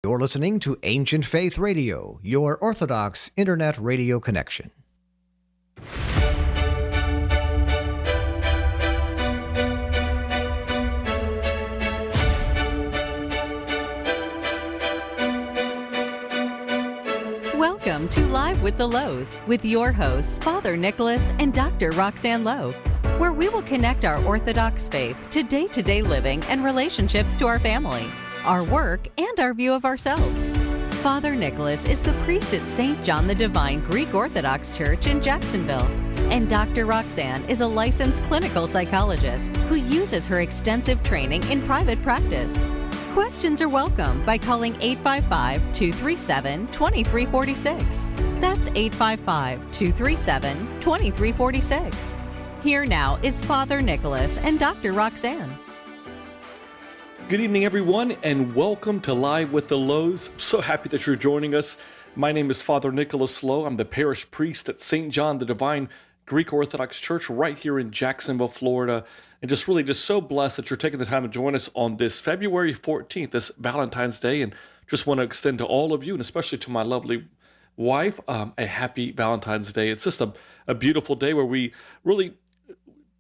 You're listening to Ancient Faith Radio, your Orthodox Internet radio connection. Welcome to Live with the Louhs with your hosts, Father Nicholas and Dr. Roxanne Louh, where we will connect our Orthodox faith to day-to-day living and relationships to our family, our work, and our view of ourselves. Father Nicholas is the priest at St. John the Divine Greek Orthodox Church in Jacksonville, and Dr. Roxanne is a licensed clinical psychologist who uses her extensive training in private practice. Questions are welcome by calling 855-237-2346. That's 855-237-2346. Here now is Father Nicholas and Dr. Roxanne. Good evening, everyone, and welcome to Live with the Louhs. I'm so happy that you're joining us. My name is Father Nicholas Louh. I'm the parish priest at St. John the Divine Greek Orthodox Church right here in Jacksonville, Florida. And just so blessed that you're taking the time to join us on this February 14th, this Valentine's Day. And just want to extend to all of you, and especially to my lovely wife, a happy Valentine's Day. It's just a beautiful day where we really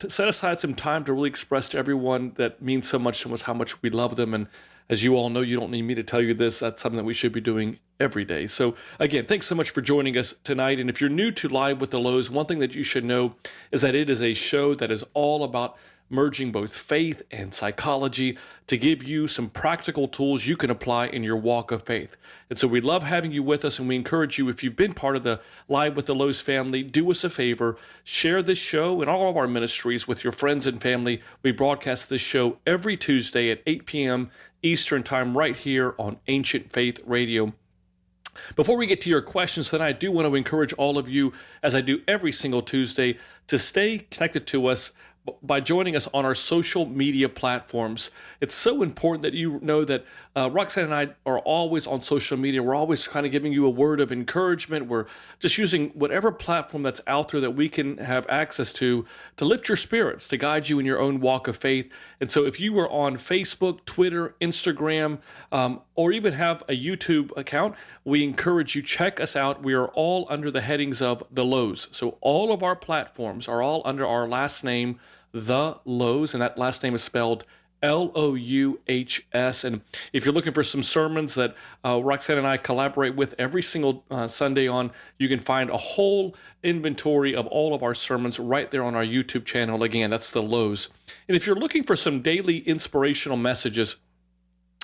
set aside some time to really express to everyone that means so much to us how much we love them. And as you all know, you don't need me to tell you this. That's something that we should be doing every day. So again, thanks so much for joining us tonight. And if you're new to Live with the Louhs, one thing that you should know is that it is a show that is all about merging both faith and psychology to give you some practical tools you can apply in your walk of faith. And so we love having you with us, and we encourage you, if you've been part of the Live with the Louhs family, do us a favor, share this show and all of our ministries with your friends and family. We broadcast this show every Tuesday at 8 p.m. Eastern Time right here on Ancient Faith Radio. Before we get to your questions tonight, I do want to encourage all of you, as I do every single Tuesday, to stay connected to us by joining us on our social media platforms. It's so important that you know that Roxanne and I are always on social media. We're always kind of giving you a word of encouragement. We're just using whatever platform that's out there that we can have access to lift your spirits, to guide you in your own walk of faith. And so if you are on Facebook, Twitter, Instagram, or even have a YouTube account, we encourage you, check us out. We are all under the headings of the Louhs. So all of our platforms are all under our last name, the Louhs, and that last name is spelled Louhs. And if you're looking for some sermons that Roxanne and I collaborate with every single Sunday on, you can find a whole inventory of all of our sermons right there on our YouTube channel. Again, that's the Louhs. And if you're looking for some daily inspirational messages,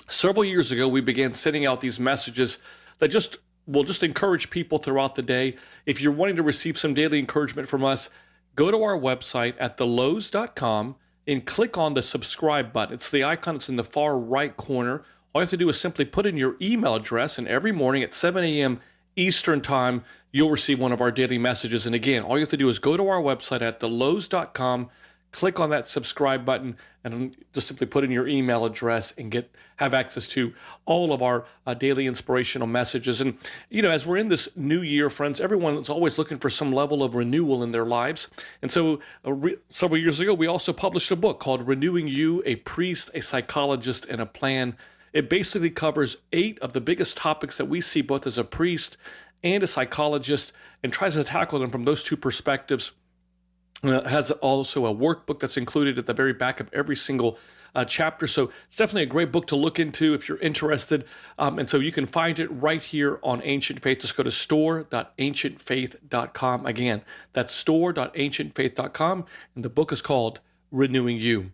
several years ago, we began sending out these messages that will just encourage people throughout the day. If you're wanting to receive some daily encouragement from us, go to our website at thelouhs.com and click on the subscribe button. It's the icon that's in the far right corner. All you have to do is simply put in your email address, and every morning at 7 a.m. Eastern Time, you'll receive one of our daily messages. And again, all you have to do is go to our website at thelouhs.com, click on that subscribe button, and just simply put in your email address and have access to all of our daily inspirational messages. And, as we're in this new year, friends, everyone is always looking for some level of renewal in their lives. And so several years ago, we also published a book called Renewing You, a Priest, a Psychologist, and a Plan. It basically covers 8 of the biggest topics that we see both as a priest and a psychologist, and tries to tackle them from those two perspectives. It has also a workbook that's included at the very back of every single chapter. So it's definitely a great book to look into if you're interested. And so you can find it right here on Ancient Faith. Just go to store.ancientfaith.com. Again, that's store.ancientfaith.com. And the book is called Renewing You.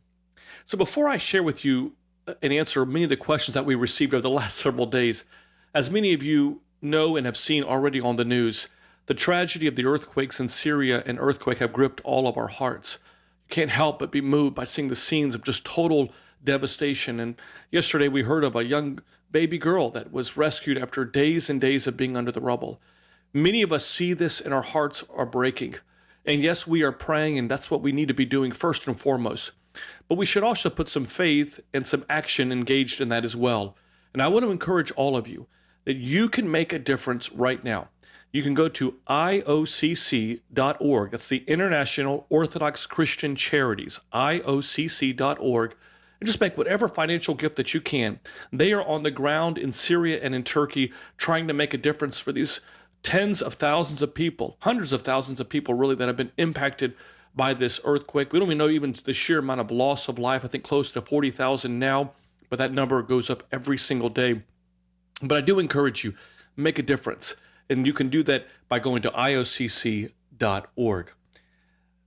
So before I share with you and answer many of the questions that we received over the last several days, as many of you know and have seen already on the news, the tragedy of the earthquakes in Syria and earthquake have gripped all of our hearts. You can't help but be moved by seeing the scenes of just total devastation. And yesterday we heard of a young baby girl that was rescued after days and days of being under the rubble. Many of us see this and our hearts are breaking. And yes, we are praying, and that's what we need to be doing first and foremost. But we should also put some faith and some action engaged in that as well. And I want to encourage all of you that you can make a difference right now. You can go to IOCC.org. That's the International Orthodox Christian Charities, IOCC.org. and just make whatever financial gift that you can. They are on the ground in Syria and in Turkey trying to make a difference for these tens of thousands of people, hundreds of thousands of people really that have been impacted by this earthquake. We don't even know even the sheer amount of loss of life. I think close to 40,000 now, but that number goes up every single day. But I do encourage you, make a difference. And you can do that by going to iocc.org.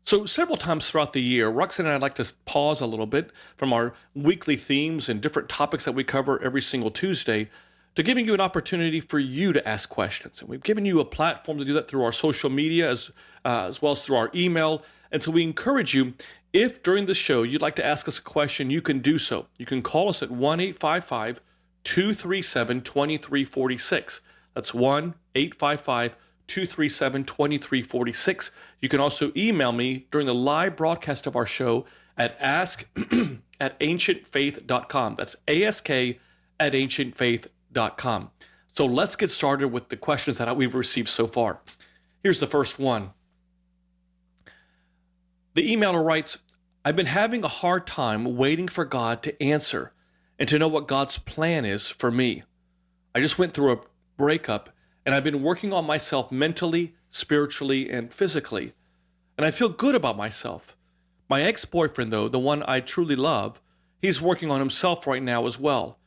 So several times throughout the year, Roxanne and I like to pause a little bit from our weekly themes and different topics that we cover every single Tuesday to giving you an opportunity for you to ask questions. And we've given you a platform to do that through our social media as well as through our email. And so we encourage you, if during the show you'd like to ask us a question, you can do so. You can call us at 1-855-237-2346. That's 1-855-237-2346. You can also email me during the live broadcast of our show at ask@ancientfaith.com. That's ask@ancientfaith.com. So let's get started with the questions that we've received so far. Here's the first one. The emailer writes, I've been having a hard time waiting for God to answer and to know what God's plan is for me. I just went through a breakup and I've been working on myself mentally, spiritually, and physically. And I feel good about myself. My ex-boyfriend, though, the one I truly love, he's working on himself right now as well.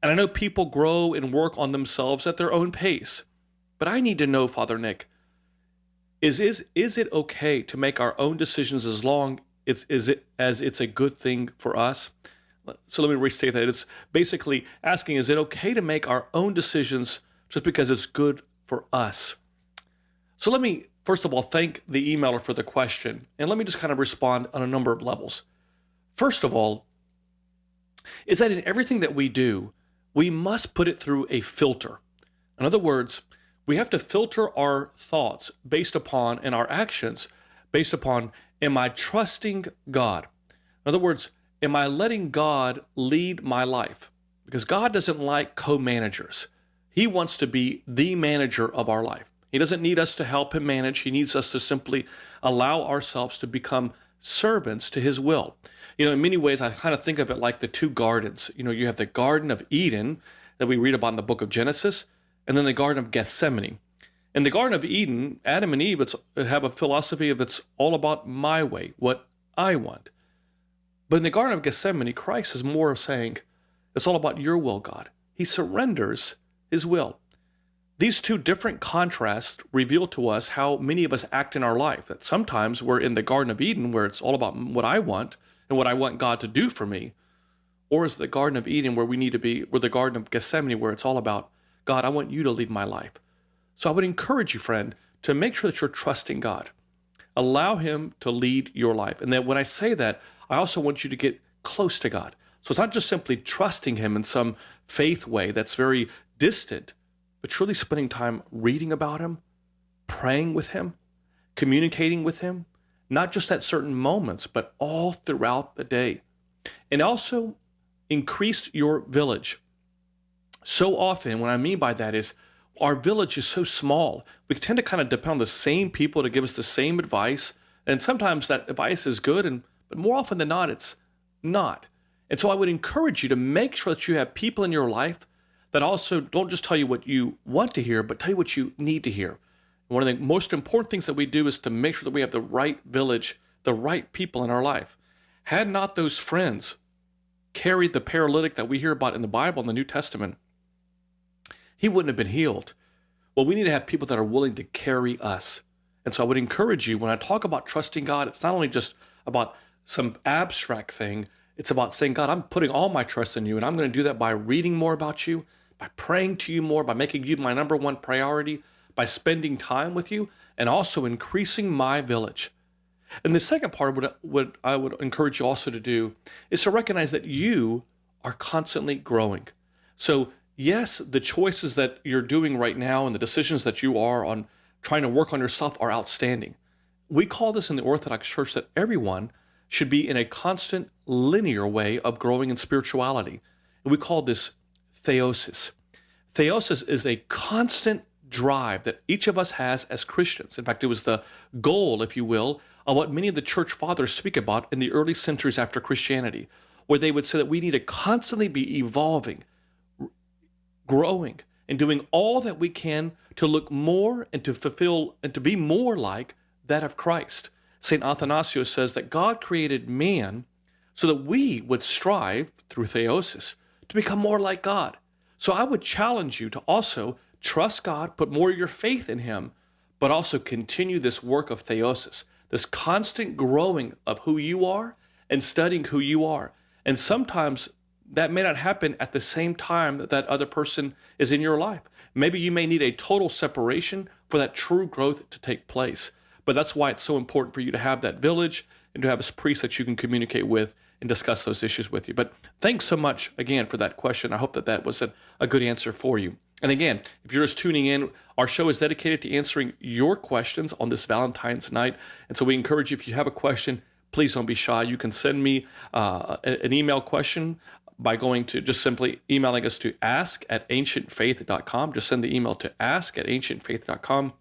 And I know people grow and work on themselves at their own pace. But I need to know, Father Nick, is it okay to make our own decisions as long as it's a good thing for us? So let me restate that. It's basically asking, is it okay to make our own decisions just because it's good for us? So let me, first of all, thank the emailer for the question. And let me just kind of respond on a number of levels. First of all, is that in everything that we do, we must put it through a filter. In other words, we have to filter our thoughts based upon, and our actions based upon, am I trusting God? In other words, am I letting God lead my life? Because God doesn't like co-managers. He wants to be the manager of our life. He doesn't need us to help him manage. He needs us to simply allow ourselves to become servants to his will. In many ways, I kind of think of it like the two gardens. You have the Garden of Eden that we read about in the book of Genesis, and then the Garden of Gethsemane. In the Garden of Eden, Adam and Eve have a philosophy of it's all about my way, what I want. But in the Garden of Gethsemane, Christ is more of saying, it's all about your will, God. He surrenders his will. These two different contrasts reveal to us how many of us act in our life. That sometimes we're in the Garden of Eden where it's all about what I want and what I want God to do for me. Or is the Garden of Eden where we need to be, or the Garden of Gethsemane where it's all about, God, I want you to lead my life. So I would encourage you, friend, to make sure that you're trusting God. Allow him to lead your life. And then when I say that, I also want you to get close to God. So it's not just simply trusting him in some faith way that's very distant, but truly spending time reading about him, praying with him, communicating with him, not just at certain moments, but all throughout the day. And also increase your village. So often, what I mean by that is our village is so small. We tend to kind of depend on the same people to give us the same advice. And sometimes that advice is good, but more often than not, it's not. And so I would encourage you to make sure that you have people in your life that also don't just tell you what you want to hear, but tell you what you need to hear. One of the most important things that we do is to make sure that we have the right village, the right people in our life. Had not those friends carried the paralytic that we hear about in the Bible, in the New Testament, he wouldn't have been healed. Well, we need to have people that are willing to carry us. And so I would encourage you, when I talk about trusting God, it's not only just about some abstract thing, it's about saying, God, I'm putting all my trust in you, and I'm going to do that by reading more about you, by praying to you more, by making you my number one priority, by spending time with you, and also increasing my village. And the second part of what I would encourage you also to do is to recognize that you are constantly growing. So yes, the choices that you're doing right now and the decisions that you are on trying to work on yourself are outstanding. We call this in the Orthodox Church that everyone should be in a constant linear way of growing in spirituality. And we call this theosis. Theosis is a constant drive that each of us has as Christians. In fact, it was the goal, if you will, of what many of the church fathers speak about in the early centuries after Christianity. where they would say that we need to constantly be evolving, growing, and doing all that we can to look more and to fulfill and to be more like that of Christ. St. Athanasius says that God created man so that we would strive through theosis to become more like God. So I would challenge you to also trust God, put more of your faith in him, but also continue this work of theosis, this constant growing of who you are and studying who you are. And sometimes that may not happen at the same time that that other person is in your life. Maybe you may need a total separation for that true growth to take place. But that's why it's so important for you to have that village and to have a priest that you can communicate with and discuss those issues with you. But thanks so much again for that question. I hope that that was a good answer for you. And again, if you're just tuning in, our show is dedicated to answering your questions on this Valentine's night. And so we encourage you, if you have a question, please don't be shy. You can send me an email question by going to just simply emailing us to ask@ancientfaith.com. Just send the email to ask@ancientfaith.com.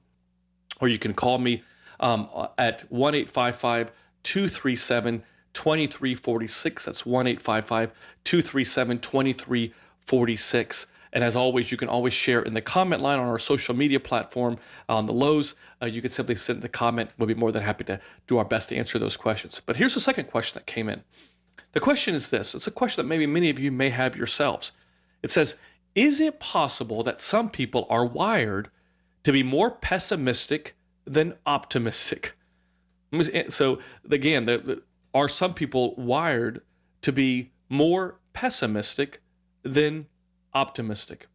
Or you can call me at 1-855-237-2346. That's 1-855-237-2346. And as always, you can always share in the comment line on our social media platform on the Louhs. You can simply send the comment. We'll be more than happy to do our best to answer those questions. But here's the second question that came in. The question is this. It's a question that maybe many of you may have yourselves. It says, is it possible that some people are wired to be more pessimistic than optimistic? So again, are some people wired to be more pessimistic than optimistic?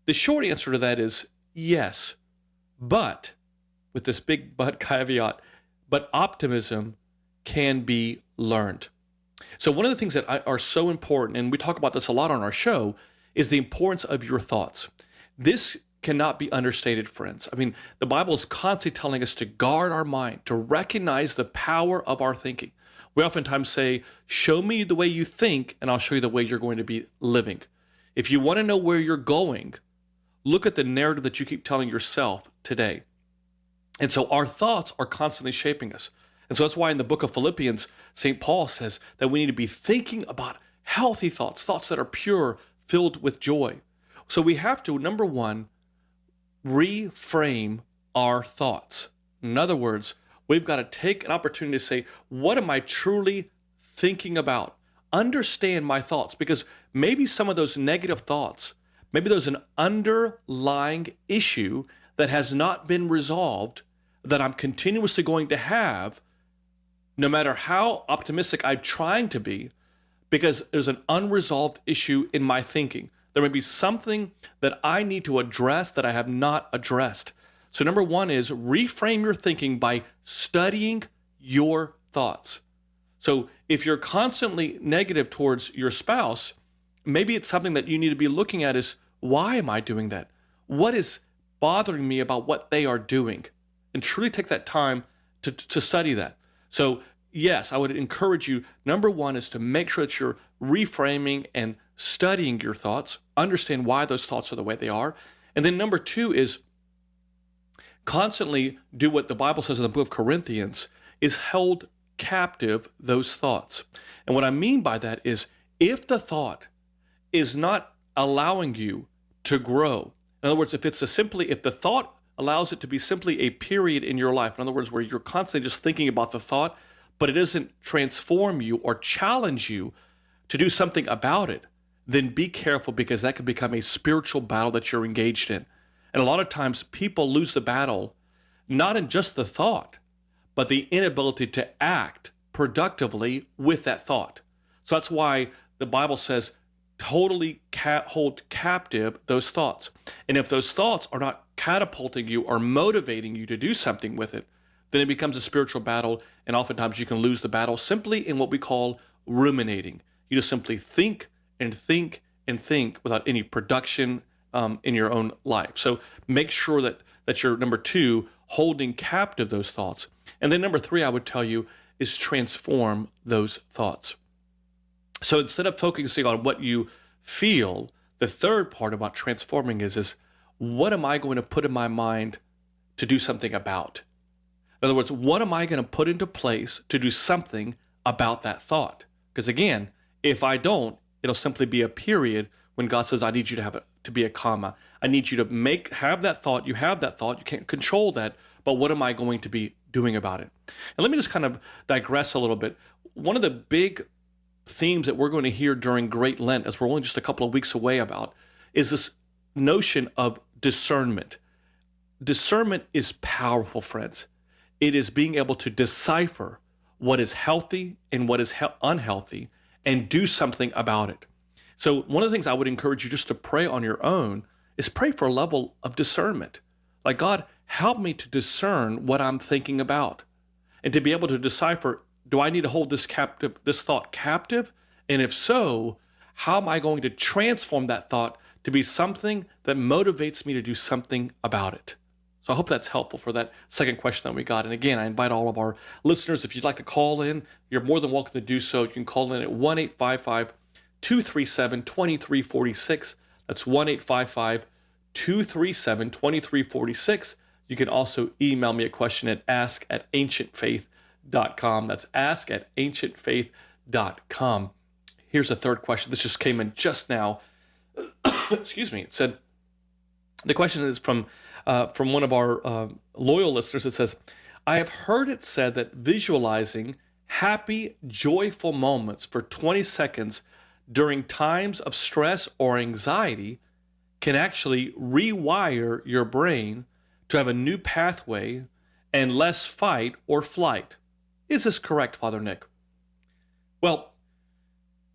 The short answer to that is yes, but with this big but caveat, but optimism can be learned. So one of the things that are so important, and we talk about this a lot on our show, is the importance of your thoughts. This cannot be understated, friends. I mean, the Bible is constantly telling us to guard our mind, to recognize the power of our thinking. We oftentimes say, show me the way you think, and I'll show you the way you're going to be living. If you want to know where you're going, look at the narrative that you keep telling yourself today. And so our thoughts are constantly shaping us. And so that's why in the book of Philippians, St. Paul says that we need to be thinking about healthy thoughts, thoughts that are pure, filled with joy. So we have to, number one, reframe our thoughts. In other words, we've got to take an opportunity to say, what am I truly thinking about? Understand my thoughts, because maybe some of those negative thoughts, maybe there's an underlying issue that has not been resolved that I'm continuously going to have, no matter how optimistic I'm trying to be, because there's an unresolved issue in my thinking. There may be something that I need to address that I have not addressed. So number one is reframe your thinking by studying your thoughts. So if you're constantly negative towards your spouse, maybe it's something that you need to be looking at is, why am I doing that? What is bothering me about what they are doing? And truly take that time to study that. So yes, I would encourage you, number one is to make sure that you're reframing and studying your thoughts, understand why those thoughts are the way they are. And then number two is constantly do what the Bible says in the book of Corinthians, is held captive those thoughts. And what I mean by that is, if the thought is not allowing you to grow, in other words, if the thought allows it to be simply a period in your life, in other words, where you're constantly just thinking about the thought, but it doesn't transform you or challenge you to do something about it, then be careful, because that could become a spiritual battle that you're engaged in. And a lot of times people lose the battle, not in just the thought, but the inability to act productively with that thought. So that's why the Bible says, totally hold captive those thoughts. And if those thoughts are not catapulting you or motivating you to do something with it, then it becomes a spiritual battle, and oftentimes you can lose the battle simply in what we call ruminating. You just simply think and think and think without any production in your own life. So make sure that you're, number two, holding captive those thoughts. And then number three, I would tell you, is transform those thoughts. So instead of focusing on what you feel, the third part about transforming is what am I going to put in my mind to do something about? In other words, what am I going to put into place to do something about that thought? Because again, If I don't, it'll simply be a period when God says, I need you to have it to be a comma. I need you to have that thought. You have that thought. You can't control that. But what am I going to be doing about it? And let me just kind of digress a little bit. One of the big themes that we're going to hear during Great Lent, as we're only just a couple of weeks away about, is this notion of discernment. Discernment is powerful, friends. It is being able to decipher what is healthy and what is unhealthy and do something about it. So one of the things I would encourage you just to pray on your own is pray for a level of discernment. Like, God, help me to discern what I'm thinking about and to be able to decipher, do I need to hold this thought captive? And if so, how am I going to transform that thought to be something that motivates me to do something about it? So I hope that's helpful for that second question that we got. And again, I invite all of our listeners, if you'd like to call in, you're more than welcome to do so. You can call in at 1-855-237-2346. That's 1-855-237-2346. You can also email me a question at ask@ancientfaith.com. That's ask@ancientfaith.com. Here's a third question. This just came in just now. Excuse me. It said, the question is from one of our loyal listeners. It says, I have heard it said that visualizing happy, joyful moments for 20 seconds during times of stress or anxiety can actually rewire your brain to have a new pathway and less fight or flight. Is this correct, Father Nick? Well,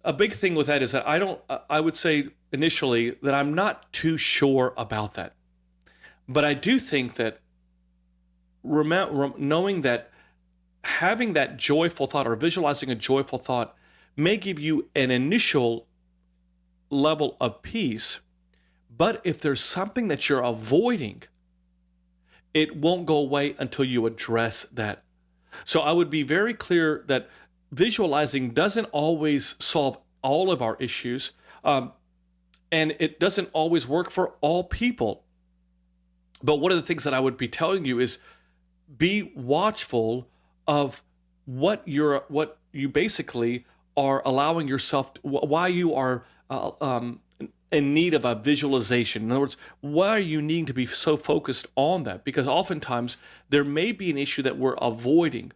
a big thing with that is that I would say initially that I'm not too sure about that. But I do think that knowing that having that joyful thought or visualizing a joyful thought may give you an initial level of peace, but if there's something that you're avoiding, it won't go away until you address that. So I would be very clear that visualizing doesn't always solve all of our issues, and it doesn't always work for all people. But one of the things that I would be telling you is be watchful of what you basically are allowing yourself, why you are in need of a visualization. In other words, why are you needing to be so focused on that? Because oftentimes there may be an issue that we're avoiding.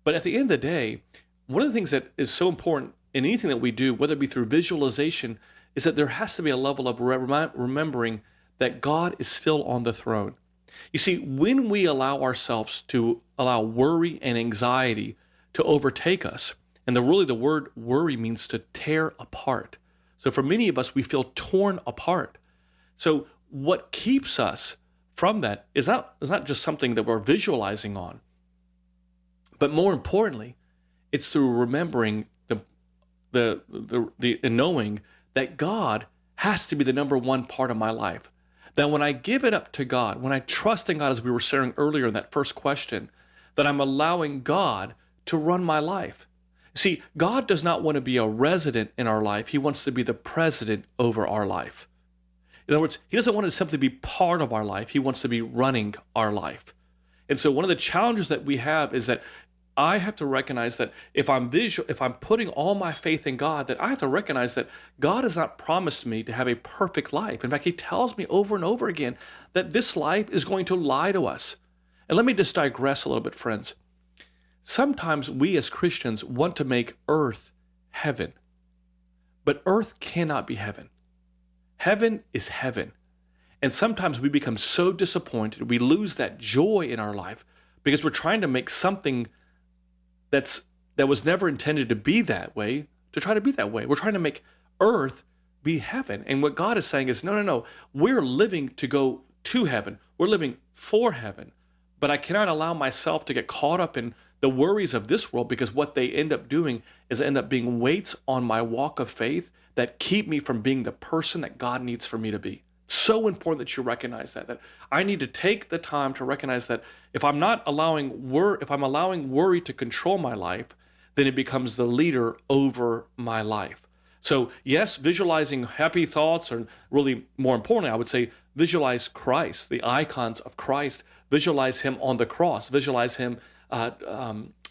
But at the end of the day, one of the things that is so important in anything that we do, whether it be through visualization, is that there has to be a level of remembering that God is still on the throne. You see, when we allow ourselves to allow worry and anxiety to overtake us, and the word worry means to tear apart. So for many of us, we feel torn apart. So what keeps us from that is not just something that we're visualizing on, but more importantly, it's through remembering the knowing that God has to be the number one part of my life. That when I give it up to God, when I trust in God, as we were sharing earlier in that first question, that I'm allowing God to run my life. See, God does not want to be a resident in our life. He wants to be the president over our life. In other words, he doesn't want to simply be part of our life. He wants to be running our life. And so one of the challenges that we have is that I have to recognize that if I'm putting all my faith in God, that I have to recognize that God has not promised me to have a perfect life. In fact, he tells me over and over again that this life is going to lie to us. And let me just digress a little bit, friends. Sometimes we as Christians want to make earth heaven, but earth cannot be heaven. Heaven is heaven. And sometimes we become so disappointed, we lose that joy in our life because we're trying to make something that was never intended to be that way, to try to be that way. We're trying to make earth be heaven. And what God is saying is, no. We're living to go to heaven. We're living for heaven. But I cannot allow myself to get caught up in the worries of this world, because what they end up doing is end up being weights on my walk of faith that keep me from being the person that God needs for me to be. It's so important that you recognize that I need to take the time to recognize that if I'm allowing worry to control my life, then it becomes the leader over my life. So yes, visualizing happy thoughts, or really more importantly, I would say visualize Christ, the icons of Christ, visualize him on the cross, visualize him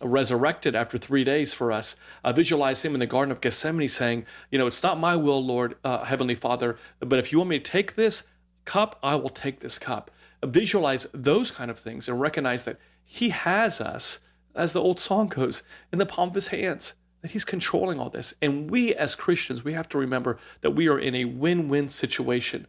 resurrected after 3 days for us. Visualize him in the Garden of Gethsemane saying, it's not my will, Lord, Heavenly Father, but if you want me to take this cup, I will take this cup. Visualize those kind of things and recognize that he has us, as the old song goes, in the palm of his hands, that he's controlling all this. And we as Christians, we have to remember that we are in a win-win situation,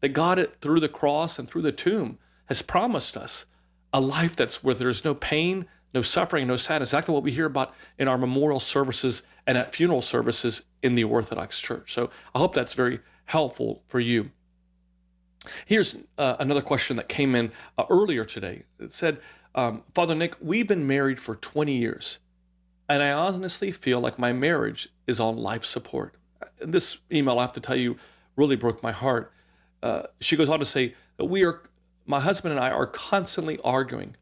that God, through the cross and through the tomb, has promised us a life that's where there's no pain, no suffering, no sadness. Exactly what we hear about in our memorial services and at funeral services in the Orthodox Church. So I hope that's very helpful for you. Here's another question that came in earlier today. It said, Father Nick, we've been married for 20 years, and I honestly feel like my marriage is on life support. This email, I have to tell you, really broke my heart. She goes on to say that my husband and I are constantly arguing.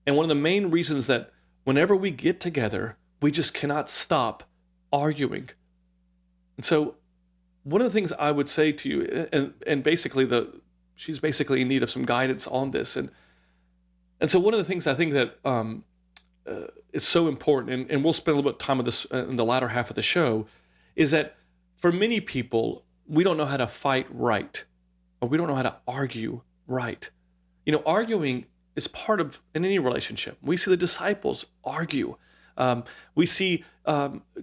And one of the main reasons that whenever we get together, we just cannot stop arguing. And so one of the things I would say to you, and basically she's basically in need of some guidance on this. And so one of the things I think that is so important, and we'll spend a little bit of time on this in the latter half of the show, is that for many people, we don't know how to fight right, or we don't know how to argue right. Arguing is part of in any relationship. We see the disciples argue. We see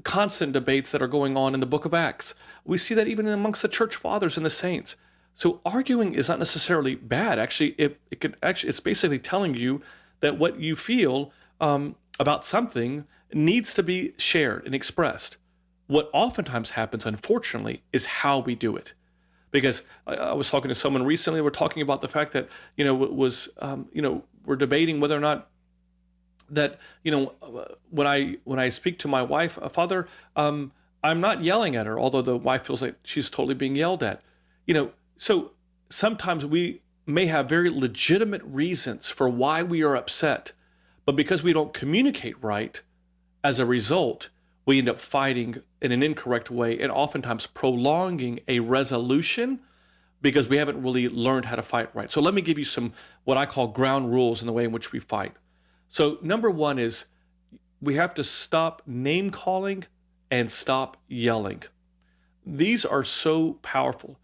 constant debates that are going on in the book of Acts. We see that even amongst the church fathers and the saints. So arguing is not necessarily bad. Actually, it's basically telling you that what you feel about something needs to be shared and expressed. What oftentimes happens, unfortunately, is how we do it. Because I was talking to someone recently, we're talking about the fact that, we're debating whether or not that, when I speak to my wife, Father, I'm not yelling at her, although the wife feels like she's totally being yelled at. So sometimes we may have very legitimate reasons for why we are upset, but because we don't communicate right, as a result, we end up fighting in an incorrect way and oftentimes prolonging a resolution because we haven't really learned how to fight right. So let me give you some what I call ground rules in the way in which we fight. So number one is we have to stop name calling and stop yelling. These are so powerful.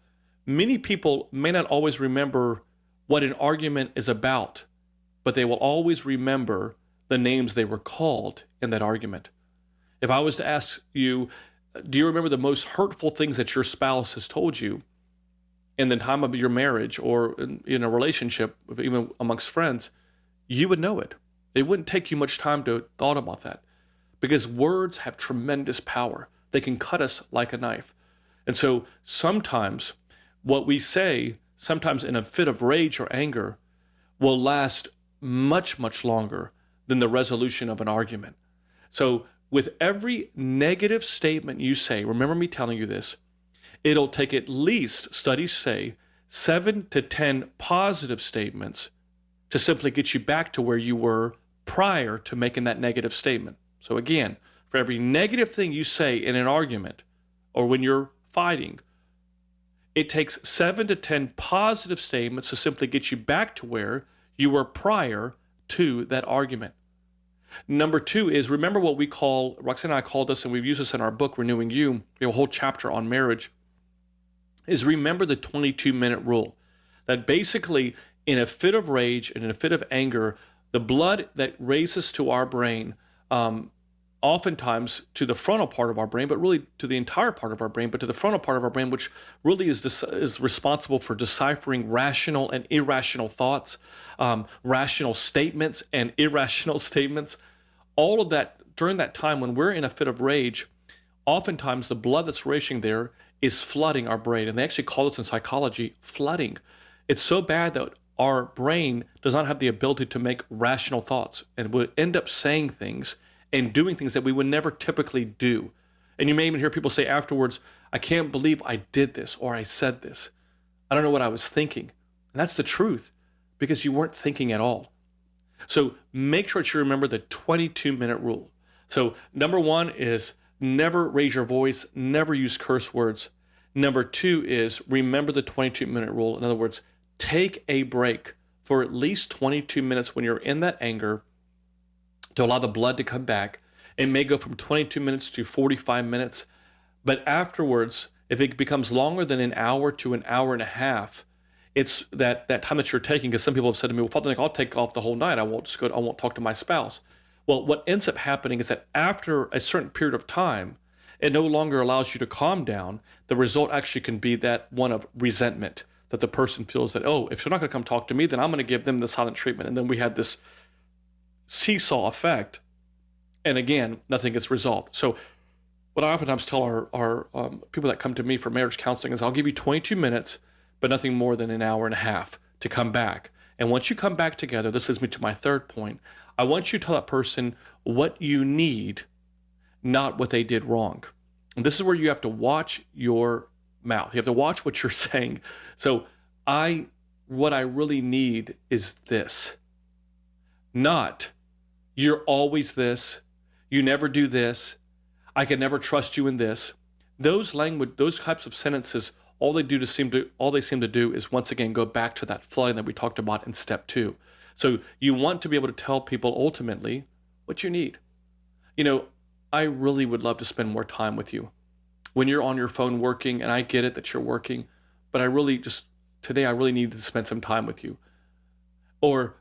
Many people may not always remember what an argument is about, but they will always remember the names they were called in that argument. If I was to ask you, do you remember the most hurtful things that your spouse has told you in the time of your marriage or in a relationship, even amongst friends, you would know it. It wouldn't take you much time to thought about that because words have tremendous power. They can cut us like a knife. And so sometimes what we say, sometimes in a fit of rage or anger, will last much, much longer than the resolution of an argument. So with every negative statement you say, remember me telling you this, it'll take at least, studies say, 7 to 10 positive statements to simply get you back to where you were prior to making that negative statement. So again, for every negative thing you say in an argument or when you're fighting, it takes 7 to 10 positive statements to simply get you back to where you were prior to that argument. Number two is remember what we call, Roxanne and I called this, and we've used this in our book, Renewing You. We have a whole chapter on marriage, is remember the 22-minute rule. That basically, in a fit of rage and in a fit of anger, the blood that races to our brain, oftentimes to the frontal part of our brain, but really to the entire part of our brain, but to the frontal part of our brain, which really is responsible for deciphering rational and irrational thoughts, rational statements and irrational statements. All of that, during that time when we're in a fit of rage, oftentimes the blood that's racing there is flooding our brain. And they actually call this in psychology flooding. It's so bad that our brain does not have the ability to make rational thoughts and will end up saying things and doing things that we would never typically do. And you may even hear people say afterwards, I can't believe I did this or I said this. I don't know what I was thinking. And that's the truth because you weren't thinking at all. So make sure that you remember the 22-minute rule. So number one is never raise your voice, never use curse words. Number two is remember the 22-minute rule. In other words, take a break for at least 22 minutes when you're in that anger, to allow the blood to come back. It may go from 22 minutes to 45 minutes, but afterwards, if it becomes longer than an hour to an hour and a half, it's that time that you're taking, because some people have said to me, well, Father Nick, I'll take off the whole night. I won't talk to my spouse. Well, what ends up happening is that after a certain period of time, it no longer allows you to calm down. The result actually can be that one of resentment, that the person feels that, oh, if you're not going to come talk to me, then I'm going to give them the silent treatment. And then we have this seesaw effect. And again, nothing gets resolved. So what I oftentimes tell our people that come to me for marriage counseling is I'll give you 22 minutes, but nothing more than an hour and a half to come back. And once you come back together, this leads me to my third point. I want you to tell that person what you need, not what they did wrong. And this is where you have to watch your mouth. You have to watch what you're saying. So what I really need is this. Not, you're always this, you never do this, I can never trust you in this. Those types of sentences, all they seem to do is once again go back to that flooding that we talked about in step 2. So you want to be able to tell people ultimately what you need. I really would love to spend more time with you. When you're on your phone working, and I get it that you're working, but today I really need to spend some time with you. Or,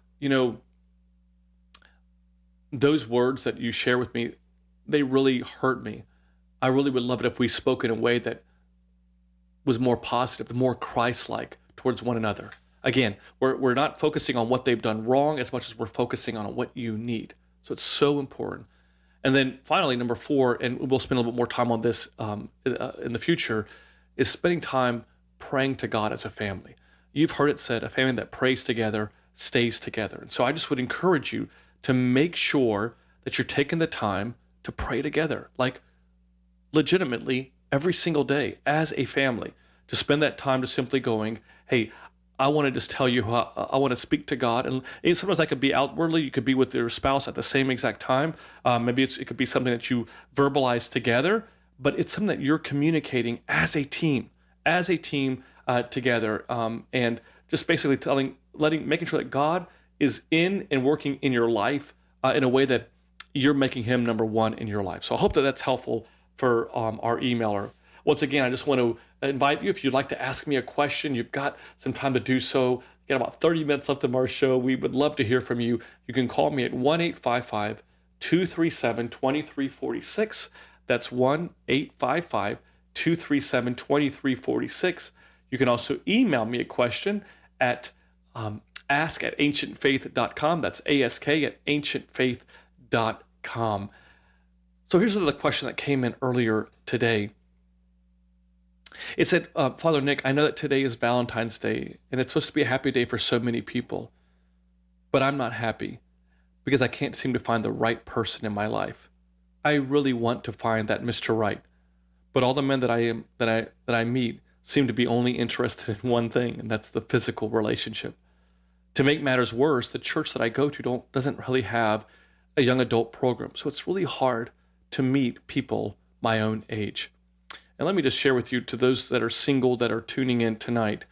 those words that you share with me, they really hurt me. I really would love it if we spoke in a way that was more positive, more Christ-like towards one another. Again, we're not focusing on what they've done wrong as much as we're focusing on what you need. So it's so important. And then finally, number 4, and we'll spend a little bit more time on this in the future, is spending time praying to God as a family. You've heard it said, a family that prays together stays together. And so I just would encourage you to make sure that you're taking the time to pray together, like legitimately every single day as a family, to spend that time to simply going, hey, I want to just tell you how I want to speak to God. And sometimes that could be outwardly. You could be with your spouse at the same exact time. Maybe it could be something that you verbalize together, but it's something that you're communicating as a team together. And just basically making sure that God is in and working in your life in a way that you're making him number one in your life. So I hope that that's helpful for our emailer. Once again, I just want to invite you, if you'd like to ask me a question, you've got some time to do so. We've got about 30 minutes left of our show. We would love to hear from you. You can call me at 1-855-237-2346. That's 1-855-237-2346. You can also email me a question at ask@ancientfaith.com. That's ask@ancientfaith.com. So here's another question that came in earlier today. It said, Father Nick, I know that today is Valentine's Day, and it's supposed to be a happy day for so many people, but I'm not happy because I can't seem to find the right person in my life. I really want to find that Mr. Right, but all the men that I meet seem to be only interested in one thing, and that's the physical relationship. To make matters worse, the church that I go to doesn't really have a young adult program, so it's really hard to meet people my own age. And let me just share with you, to those that are single that are tuning in tonight,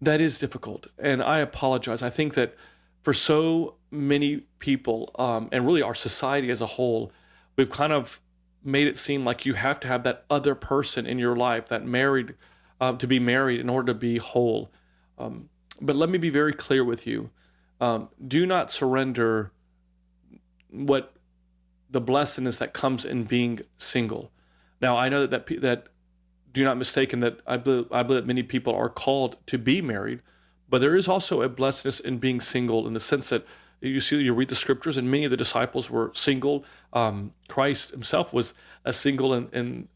that is difficult. And I apologize. I think that for so many people, and really our society as a whole, we've kind of made it seem like you have to have that other person in your life, that married, to be married in order to be whole. But let me be very clear with you. Do not surrender what the blessedness that comes in being single. Now, I know that do not mistaken that I believe that many people are called to be married, but there is also a blessedness in being single, in the sense that you read the scriptures, and many of the disciples were single. Christ himself was a single in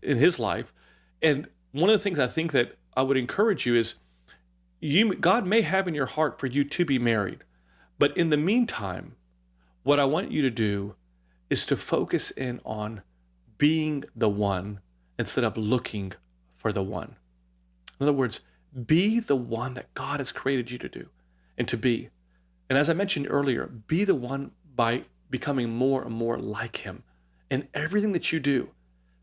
his life. And one of the things I think that I would encourage you is, God may have in your heart for you to be married, but in the meantime, what I want you to do is to focus in on being the one instead of looking for the one. In other words, be the one that God has created you to do and to be. And as I mentioned earlier, be the one by becoming more and more like him. In everything that you do,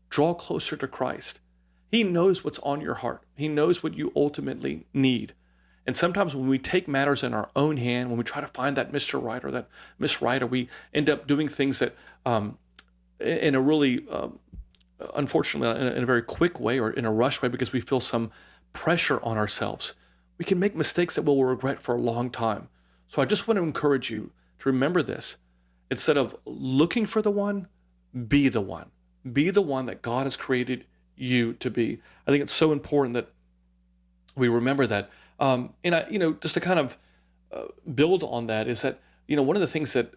draw closer to Christ. He knows what's on your heart. He knows what you ultimately need. And sometimes when we take matters in our own hand, when we try to find that Mr. Right or that Miss Right, or we end up doing things that in a really, unfortunately, in a very quick way or in a rush way because we feel some pressure on ourselves, we can make mistakes that we'll regret for a long time. So I just want to encourage you to remember this. Instead of looking for the one, be the one. Be the one that God has created you to be. I think it's so important that we remember that. Just to kind of build on that is that, one of the things that,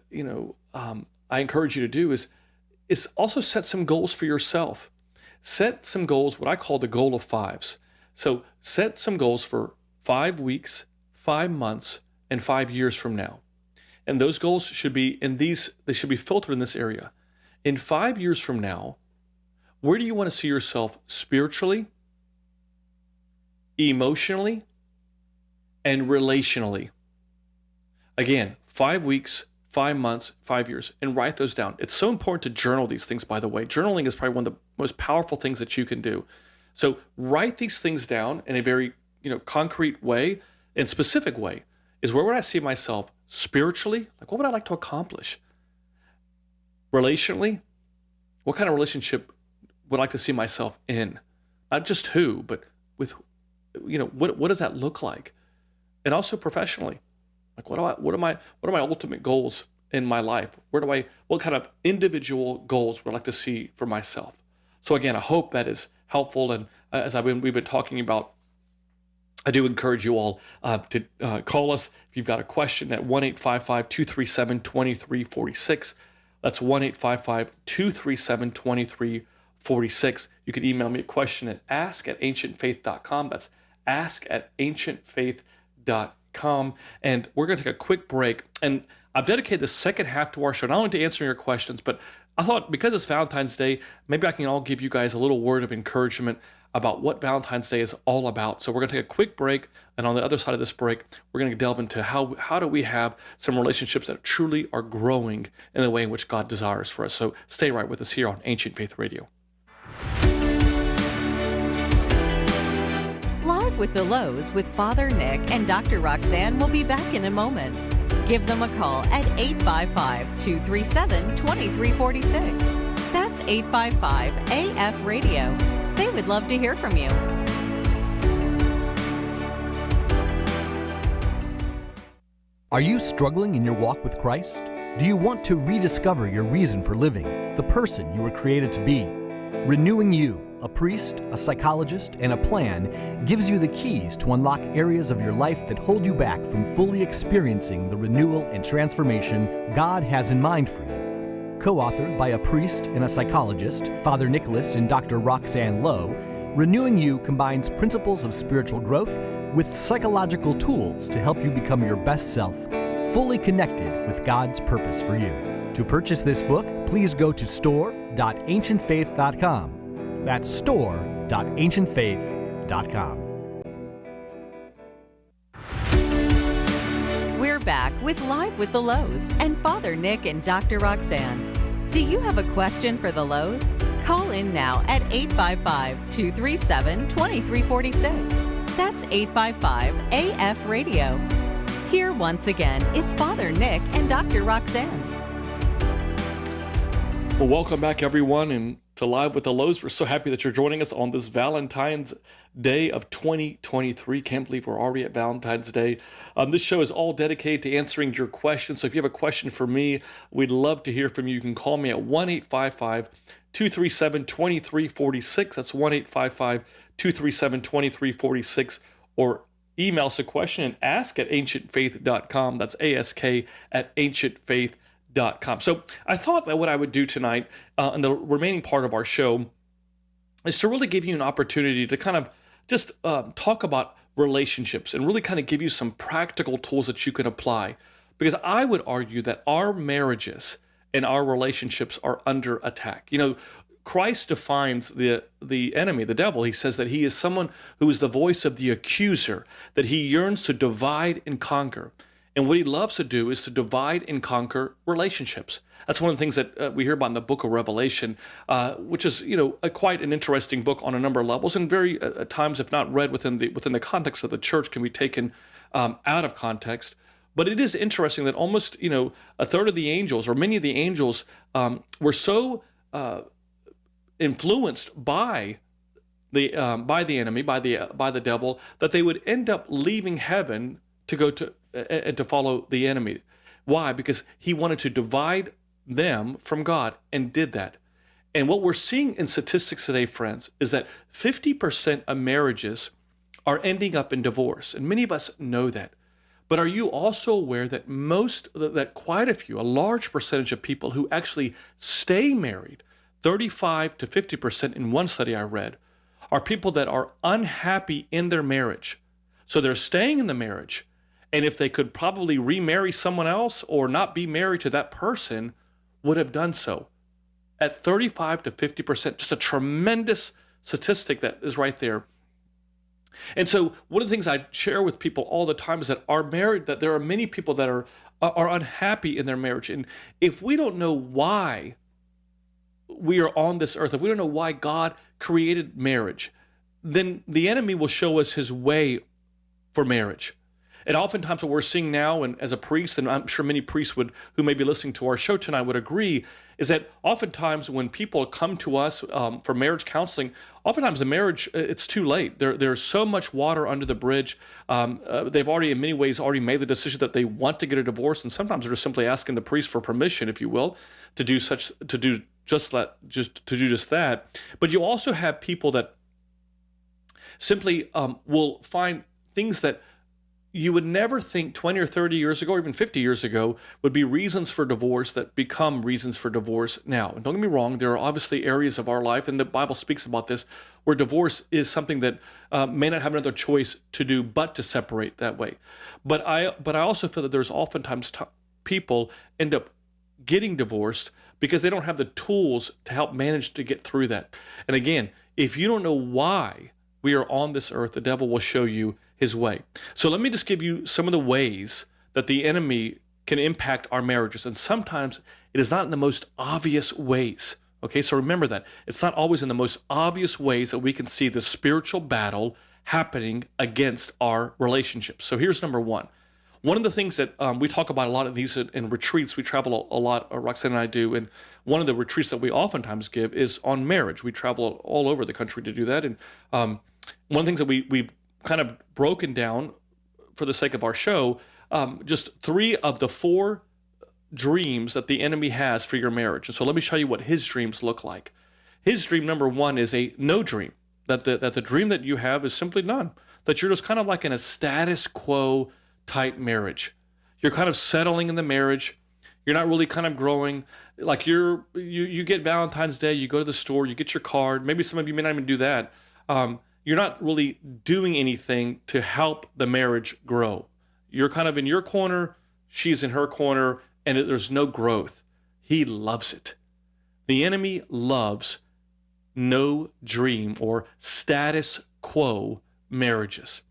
I encourage you to do is also set some goals for yourself. Set some goals, what I call the goal of fives. So set some goals for 5 weeks, 5 months, and 5 years from now. And those goals should be they should be filtered in this area. In 5 years from now, where do you want to see yourself spiritually, emotionally, and relationally? Again, 5 weeks, 5 months, 5 years, and write those down. It's so important to journal these things, by the way. Journaling is probably one of the most powerful things that you can do. So write these things down in a very, concrete way and specific way. Is where would I see myself spiritually? Like, what would I like to accomplish? Relationally, what kind of relationship would I like to see myself in? Not just who, but with, what does that look like? And also professionally, like what are my ultimate goals in my life? What kind of individual goals would I like to see for myself? So again, I hope that is helpful. And as we've been talking about, I do encourage you all to call us if you've got a question at 1-855-237-2346. That's 1-855-237-2346. You can email me a question at ask@ancientfaith.com. That's ask@ancientfaith.com. And we're going to take a quick break. And I've dedicated the second half to our show, not only to answering your questions, but I thought because it's Valentine's Day, maybe I can all give you guys a little word of encouragement about what Valentine's Day is all about. So we're going to take a quick break, and on the other side of this break, we're going to delve into how do we have some relationships that truly are growing in the way in which God desires for us. So stay right with us here on Ancient Faith Radio. Live with the Louhs with Father Nick and Dr. Roxanne will be back in a moment. Give them a call at 855-237-2346. That's 855-AF-RADIO. They would love to hear from you. Are you struggling in your walk with Christ? Do you want to rediscover your reason for living, the person you were created to be? Renewing You, a priest, a psychologist, and a plan gives you the keys to unlock areas of your life that hold you back from fully experiencing the renewal and transformation God has in mind for you. Co-authored by a priest and a psychologist, Father Nicholas and Dr. Roxanne Louh, Renewing You combines principles of spiritual growth with psychological tools to help you become your best self, fully connected with God's purpose for you. To purchase this book, please go to store.ancientfaith.com. That's store.ancientfaith.com. We're back with Live with the Louhs and Father Nick and Dr. Roxanne. Do you have a question for the Louhs? Call in now at 855-237-2346. That's 855-AF-RADIO. Here once again is Father Nick and Dr. Roxanne. Well, welcome back, everyone, and to Live with the Louhs. We're so happy that you're joining us on this Valentine's Day of 2023. Can't believe we're already at Valentine's Day. This show is all dedicated to answering your questions. So if you have a question for me, we'd love to hear from you. You can call me at 1-855-237-2346. That's 1-855-237-2346. Or email us a question and ask@ancientfaith.com. That's ask@ancientfaith.com. So I thought that what I would do tonight in the remaining part of our show is to really give you an opportunity to kind of just talk about relationships and really kind of give you some practical tools that you can apply. Because I would argue that our marriages and our relationships are under attack. Christ defines the enemy, the devil. He says that he is someone who is the voice of the accuser, that he yearns to divide and conquer. And what he loves to do is to divide and conquer relationships. That's one of the things that we hear about in the book of Revelation, which is, quite an interesting book on a number of levels, and very at times, if not read within the context of the church, can be taken out of context. But it is interesting that almost, a third of the angels, or many of the angels, were so influenced by the enemy, by the devil, that they would end up leaving heaven to go to and to follow the enemy. Why? Because he wanted to divide them from God, and did that. And what we're seeing in statistics today, friends, is that 50% of marriages are ending up in divorce, and many of us know that. But are you also aware that quite a few, a large percentage of people who actually stay married, 35 to 50% in one study I read, are people that are unhappy in their marriage. So they're staying in the marriage, and if they could probably remarry someone else or not be married to that person, would have done so. At 35 to 50%, just a tremendous statistic that is right there. And so one of the things I share with people all the time is that that there are many people that are unhappy in their marriage. And if we don't know why we are on this earth, if we don't know why God created marriage, then the enemy will show us his way for marriage. And oftentimes what we're seeing now, and as a priest, and I'm sure many priests who may be listening to our show tonight would agree, is that oftentimes when people come to us for marriage counseling, oftentimes the marriage, it's too late. There's so much water under the bridge. They've already, in many ways, already made the decision that they want to get a divorce, and sometimes they're just simply asking the priest for permission, if you will, to do just that. But you also have people that simply will find things that you would never think 20 or 30 years ago, or even 50 years ago, would be reasons for divorce that become reasons for divorce now. And don't get me wrong, there are obviously areas of our life, and the Bible speaks about this, where divorce is something that may not have another choice to do but to separate that way. But I also feel that there's oftentimes people end up getting divorced because they don't have the tools to help manage to get through that. And again, if you don't know why we are on this earth, the devil will show you his way. So let me just give you some of the ways that the enemy can impact our marriages. And sometimes it is not in the most obvious ways. Okay, so remember that. It's not always in the most obvious ways that we can see the spiritual battle happening against our relationships. So here's number one. One of the things that we talk about a lot of these in retreats, we travel a lot, Roxanne and I do, and one of the retreats that we oftentimes give is on marriage. We travel all over the country to do that. And one of the things that we kind of broken down for the sake of our show, just 3 of the 4 dreams that the enemy has for your marriage. And so let me show you what his dreams look like. His dream number 1 is a no dream, that the dream that you have is simply none, that you're just kind of like in a status quo type marriage. You're kind of settling in the marriage. You're not really kind of growing. Like you get Valentine's Day, you go to the store, you get your card. Maybe some of you may not even do that. You're not really doing anything to help the marriage grow. You're kind of in your corner, she's in her corner, and there's no growth. He loves it. The enemy loves no dream or status quo marriages.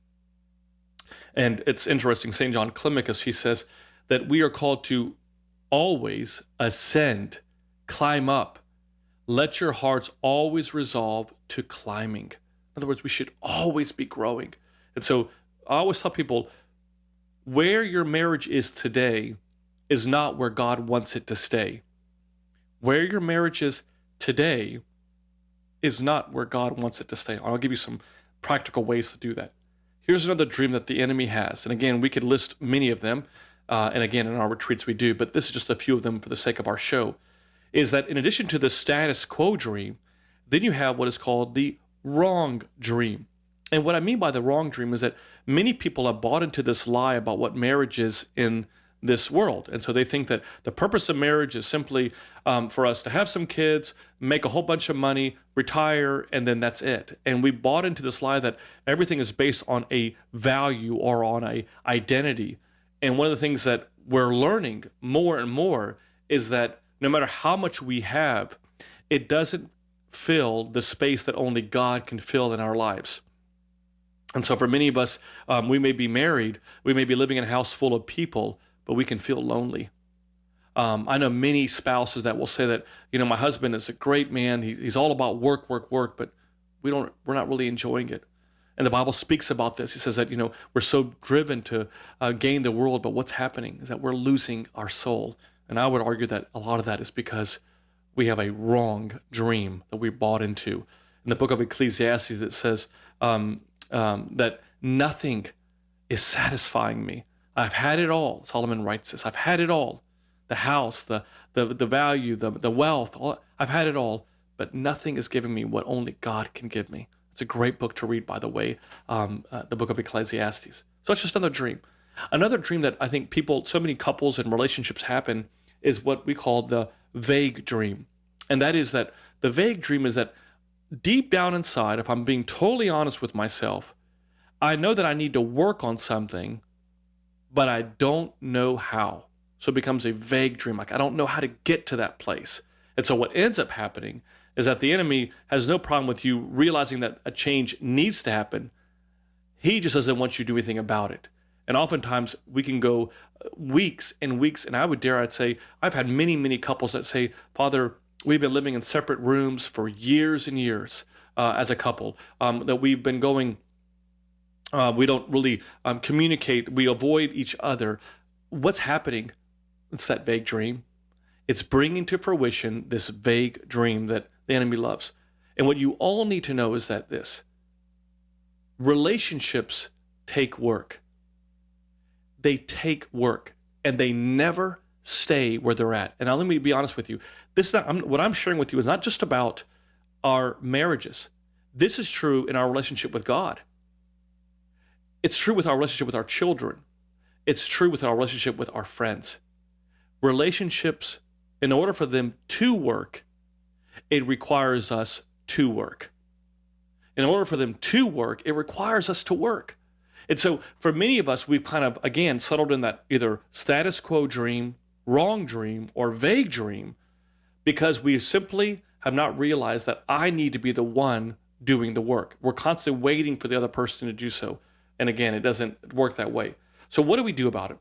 And it's interesting, St. John Climacus, he says that we are called to always ascend, climb up. Let your hearts always resolve to climbing. In other words, we should always be growing. And so I always tell people, where your marriage is today is not where God wants it to stay. Where your marriage is today is not where God wants it to stay. I'll give you some practical ways to do that. Here's another dream that the enemy has. And again, we could list many of them. And again, in our retreats we do, but this is just a few of them for the sake of our show, is that in addition to the status quo dream, then you have what is called the wrong dream. And what I mean by the wrong dream is that many people have bought into this lie about what marriage is in this world. And so they think that the purpose of marriage is simply for us to have some kids, make a whole bunch of money, retire, and then that's it. And we bought into this lie that everything is based on a value or on a identity. And one of the things that we're learning more and more is that no matter how much we have, it doesn't fill the space that only God can fill in our lives. And so for many of us, we may be married, we may be living in a house full of people, but we can feel lonely. I know many spouses that will say that, my husband is a great man. He's all about work, but we're not really enjoying it. And the Bible speaks about this. He says that, we're so driven to gain the world, but what's happening is that we're losing our soul. And I would argue that a lot of that is because we have a wrong dream that we bought into. In the book of Ecclesiastes, it says that nothing is satisfying me. I've had it all. Solomon writes this. I've had it all. The house, the value, the wealth, I've had it all, but nothing is giving me what only God can give me. It's a great book to read, by the way, the book of Ecclesiastes. So it's just another dream. Another dream that I think so many couples and relationships happen is what we call the vague dream. And that is that the vague dream is that deep down inside, if I'm being totally honest with myself, I know that I need to work on something, but I don't know how. So it becomes a vague dream. Like I don't know how to get to that place. And so what ends up happening is that the enemy has no problem with you realizing that a change needs to happen. He just doesn't want you to do anything about it. And oftentimes we can go weeks and weeks, and I'd say, I've had many, many couples that say, Father, we've been living in separate rooms for years and years as a couple, that we've been going, we don't really communicate, we avoid each other. What's happening? It's that vague dream. It's bringing to fruition this vague dream that the enemy loves. And what you all need to know is that relationships take work. They take work, and they never stay where they're at. And now let me be honest with you. What I'm sharing with you is not just about our marriages. This is true in our relationship with God. It's true with our relationship with our children. It's true with our relationship with our friends. Relationships, in order for them to work, it requires us to work. In order for them to work, it requires us to work. And so for many of us, we've kind of, again, settled in that either status quo dream, wrong dream, or vague dream, because we simply have not realized that I need to be the one doing the work. We're constantly waiting for the other person to do so. And again, it doesn't work that way. So what do we do about it?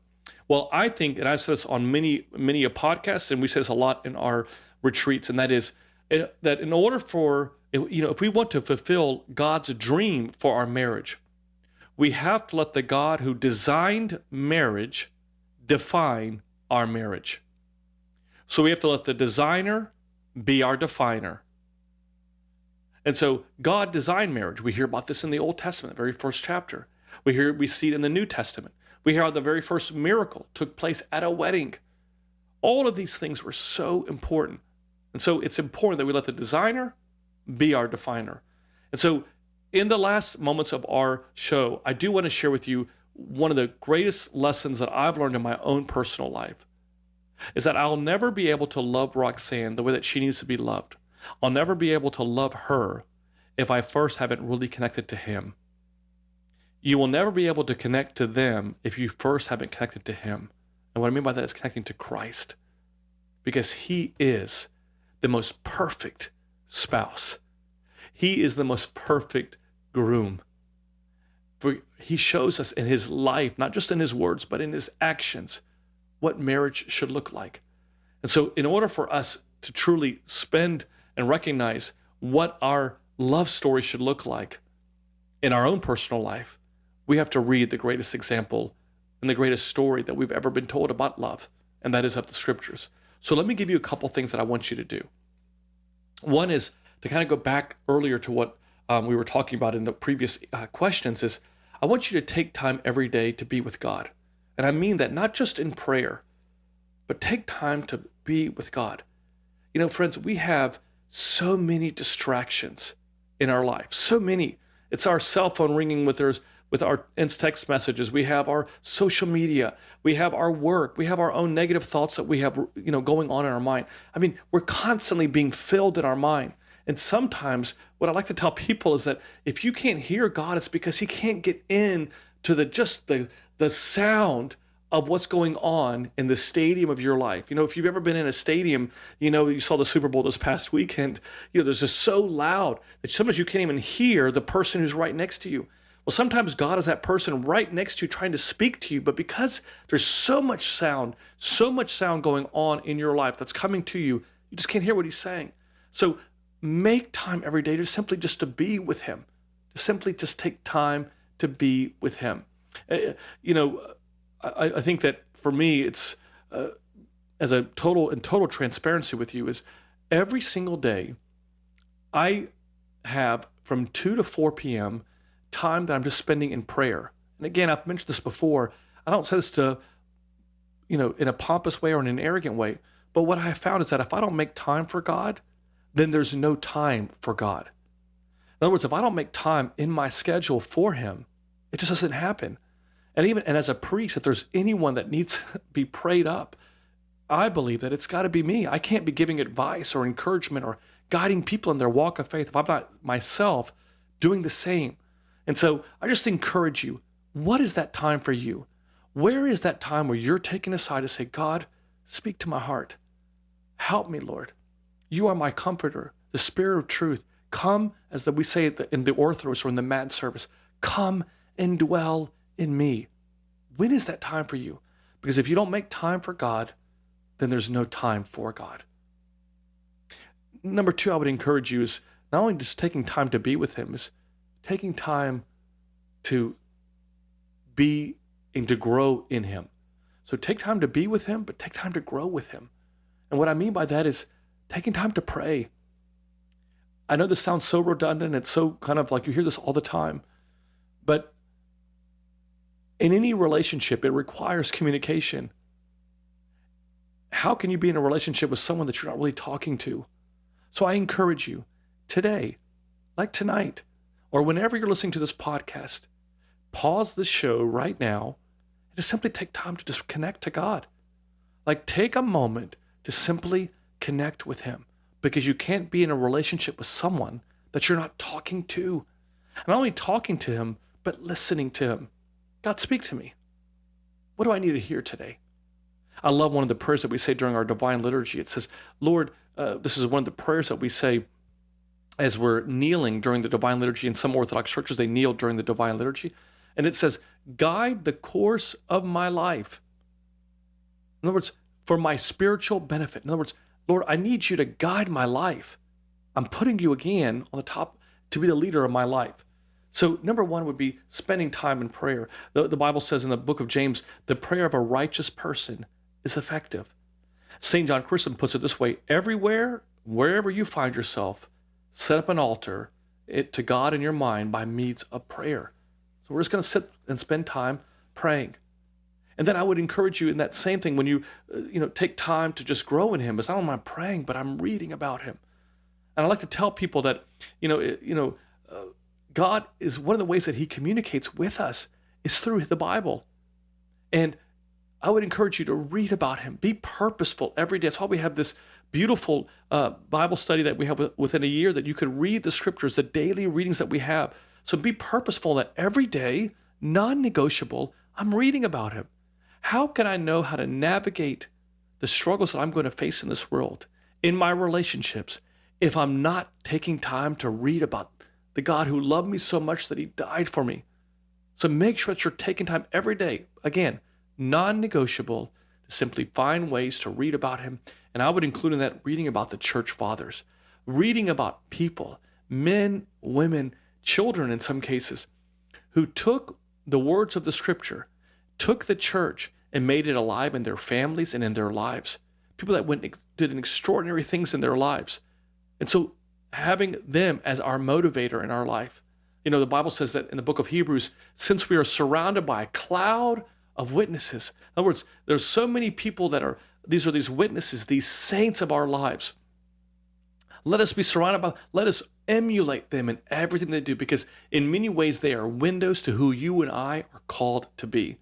Well, I think, and I've said this on many a podcasts, and we say this a lot in our retreats, and that is that in order for, if we want to fulfill God's dream for our marriage, we have to let the God who designed marriage define our marriage. So we have to let the designer be our definer. And so God designed marriage. We hear about this in the Old Testament, the very first chapter. We see it in the New Testament. We hear how the very first miracle took place at a wedding. All of these things were so important. And so it's important that we let the designer be our definer. And so in the last moments of our show, I do want to share with you one of the greatest lessons that I've learned in my own personal life is that I'll never be able to love Roxanne the way that she needs to be loved. I'll never be able to love her if I first haven't really connected to him. You will never be able to connect to them if you first haven't connected to him. And what I mean by that is connecting to Christ, because he is the most perfect spouse. He is the most perfect groom. For he shows us in his life, not just in his words, but in his actions, what marriage should look like. And so in order for us to truly spend and recognize what our love story should look like in our own personal life, we have to read the greatest example and the greatest story that we've ever been told about love, and that is of the scriptures. So let me give you a couple things that I want you to do. One is to kind of go back earlier to what we were talking about in the previous questions is I want you to take time every day to be with God. And I mean that not just in prayer, but take time to be with God. Friends, we have so many distractions in our life, so many. It's our cell phone ringing with our text messages. We have our social media. We have our work. We have our own negative thoughts that we have, going on in our mind. I mean, we're constantly being filled in our mind. And sometimes what I like to tell people is that if you can't hear God, it's because he can't get in to the sound of what's going on in the stadium of your life. If you've ever been in a stadium, you saw the Super Bowl this past weekend, there's just so loud that sometimes you can't even hear the person who's right next to you. Well, sometimes God is that person right next to you trying to speak to you, but because there's so much sound going on in your life that's coming to you, you just can't hear what he's saying. So make time every day to simply just to be with him, to simply just take time to be with him. Uh, You know, I think that for me, it's as a total transparency with you is every single day I have from 2 to 4 p.m. time that I'm just spending in prayer. And again, I've mentioned this before. I don't say this to, in a pompous way or in an arrogant way. But what I have found is that if I don't make time for God, then there's no time for God. In other words, if I don't make time in my schedule for him, it just doesn't happen. And as a priest, if there's anyone that needs to be prayed up, I believe that it's got to be me. I can't be giving advice or encouragement or guiding people in their walk of faith if I'm not myself doing the same. And so I just encourage you, what is that time for you? Where is that time where you're taken aside to say, God, speak to my heart. Help me, Lord. You are my comforter, the Spirit of truth. Come, as we say in the Orthros or in the Matin service, come and dwell in me. When is that time for you? Because if you don't make time for God, then there's no time for God. Number two, I would encourage you is not only just taking time to be with him, is taking time to be and to grow in him. So take time to be with him, but take time to grow with him. And what I mean by that is taking time to pray. I know this sounds so redundant. It's so kind of like you hear this all the time. But in any relationship, it requires communication. How can you be in a relationship with someone that you're not really talking to? So I encourage you today, like tonight, or whenever you're listening to this podcast, pause the show right now and just simply take time to just connect to God. Like take a moment to simply connect with him, because you can't be in a relationship with someone that you're not talking to. And not only talking to him, but listening to him. God, speak to me. What do I need to hear today? I love one of the prayers that we say during our divine liturgy. It says, Lord, this is one of the prayers that we say as we're kneeling during the divine liturgy. In some Orthodox churches, they kneel during the divine liturgy. And it says, guide the course of my life. In other words, for my spiritual benefit. In other words, Lord, I need you to guide my life. I'm putting you again on the top to be the leader of my life. So number one would be spending time in prayer. The Bible says in the book of James, the prayer of a righteous person is effective. St. John Chrysostom puts it this way: everywhere, wherever you find yourself, set up an altar to God in your mind by means of prayer. So we're just going to sit and spend time praying. And then I would encourage you in that same thing, when you take time to just grow in him, it's not only I'm praying, but I'm reading about him. And I like to tell people that, God is one of the ways that he communicates with us is through the Bible. And I would encourage you to read about him. Be purposeful every day. That's why we have this beautiful Bible study that we have within a year, that you could read the scriptures, the daily readings that we have. So be purposeful that every day, non-negotiable, I'm reading about him. How can I know how to navigate the struggles that I'm going to face in this world, in my relationships, if I'm not taking time to read about the God who loved me so much that he died for me? So make sure that you're taking time every day, again, non-negotiable, to simply find ways to read about him. And I would include in that reading about the church fathers, reading about people, men, women, children in some cases, who took the words of the scripture, took the church and made it alive in their families and in their lives. People that went and did extraordinary things in their lives. And so having them as our motivator in our life. The Bible says that in the book of Hebrews, since we are surrounded by a cloud of witnesses. In other words, there's so many people these are these witnesses, these saints of our lives. Let us be surrounded by, let us emulate them in everything they do, because in many ways they are windows to who you and I are called to be.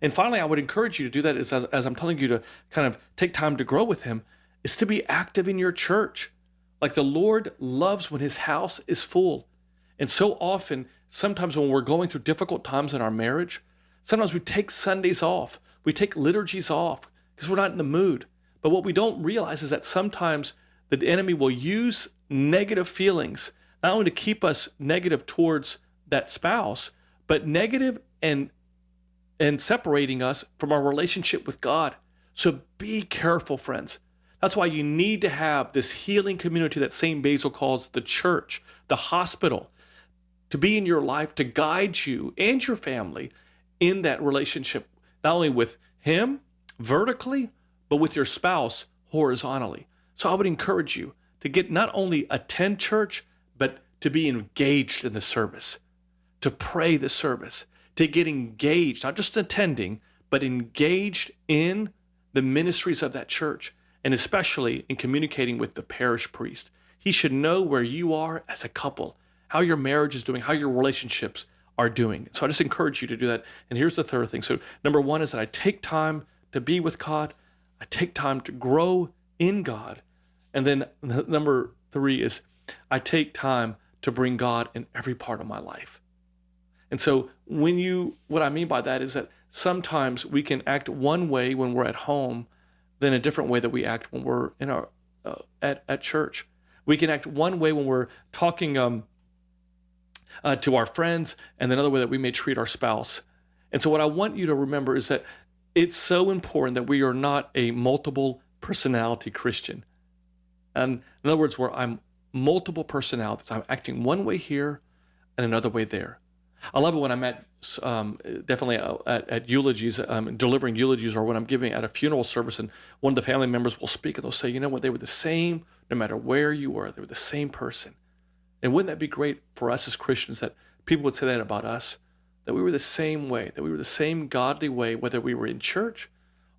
And finally, I would encourage you to do that as I'm telling you to kind of take time to grow with him, is to be active in your church. Like the Lord loves when his house is full. And so often, sometimes when we're going through difficult times in our marriage, sometimes we take Sundays off. We take liturgies off because we're not in the mood. But what we don't realize is that sometimes the enemy will use negative feelings, not only to keep us negative towards that spouse, but negative and separating us from our relationship with God. So be careful, friends. That's why you need to have this healing community that St. Basil calls the church, the hospital. to be in your life, to guide you and your family in that relationship, not only with him vertically, but with your spouse horizontally. So I would encourage you to not only attend church, but to be engaged in the service, to pray the service, to get engaged, not just attending, but engaged in the ministries of that church, and especially in communicating with the parish priest. He should know where you are as a couple, how your marriage is doing, how your relationships are doing. So I just encourage you to do that. And here's the third thing. So number one is that I take time to be with God. I take time to grow in God. And then number three is I take time to bring God in every part of my life. And so what I mean by that is that sometimes we can act one way when we're at home than a different way that we act when we're in our at church. We can act one way when we're talking to our friends, and another way that we may treat our spouse. And so what I want you to remember is that it's so important that we are not a multiple personality Christian. And in other words, where I'm multiple personalities, I'm acting one way here and another way there. I love it when I'm at definitely at eulogies, delivering eulogies, or when I'm giving at a funeral service, and one of the family members will speak and they'll say, you know what, they were the same no matter where you were. They were the same person. And wouldn't that be great for us as Christians that people would say that about us, that we were the same way, that we were the same godly way, whether we were in church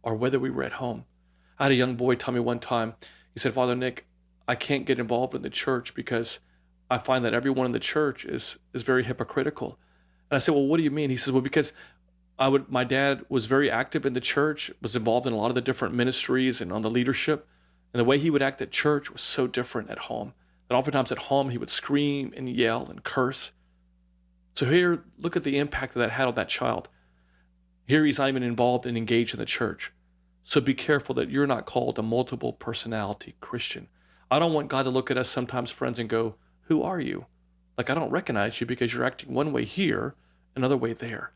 or whether we were at home. I had a young boy tell me one time, he said, Father Nick, I can't get involved in the church because I find that everyone in the church is very hypocritical. And I said, well, what do you mean? He says, well, because my dad was very active in the church, was involved in a lot of the different ministries and on the leadership. And the way he would act at church was so different at home. And oftentimes at home, he would scream and yell and curse. So here, look at the impact that had on that child. Here he's not even involved and engaged in the church. So be careful that you're not called a multiple personality Christian. I don't want God to look at us sometimes, friends, and go, who are you? Like, I don't recognize you because you're acting one way here, another way there.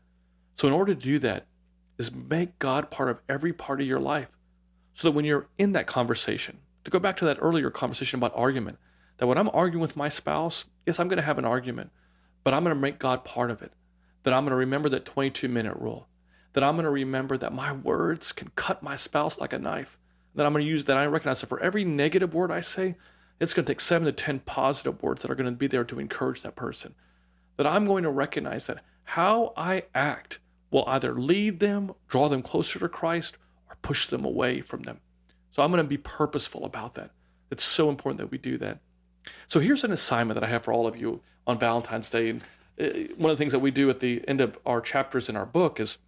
So in order to do that is make God part of every part of your life. So that when you're in that conversation, to go back to that earlier conversation about argument, that when I'm arguing with my spouse, yes, I'm going to have an argument, but I'm going to make God part of it. That I'm going to remember that 22-minute rule. That I'm going to remember that my words can cut my spouse like a knife. That I'm going to use that. I recognize that for every negative word I say, it's going to take 7 to 10 positive words that are going to be there to encourage that person. That I'm going to recognize that how I act will either lead them, draw them closer to Christ, or push them away from them. So I'm going to be purposeful about that. It's so important that we do that. So here's an assignment that I have for all of you on Valentine's Day. And one of the things that we do at the end of our chapters in our book is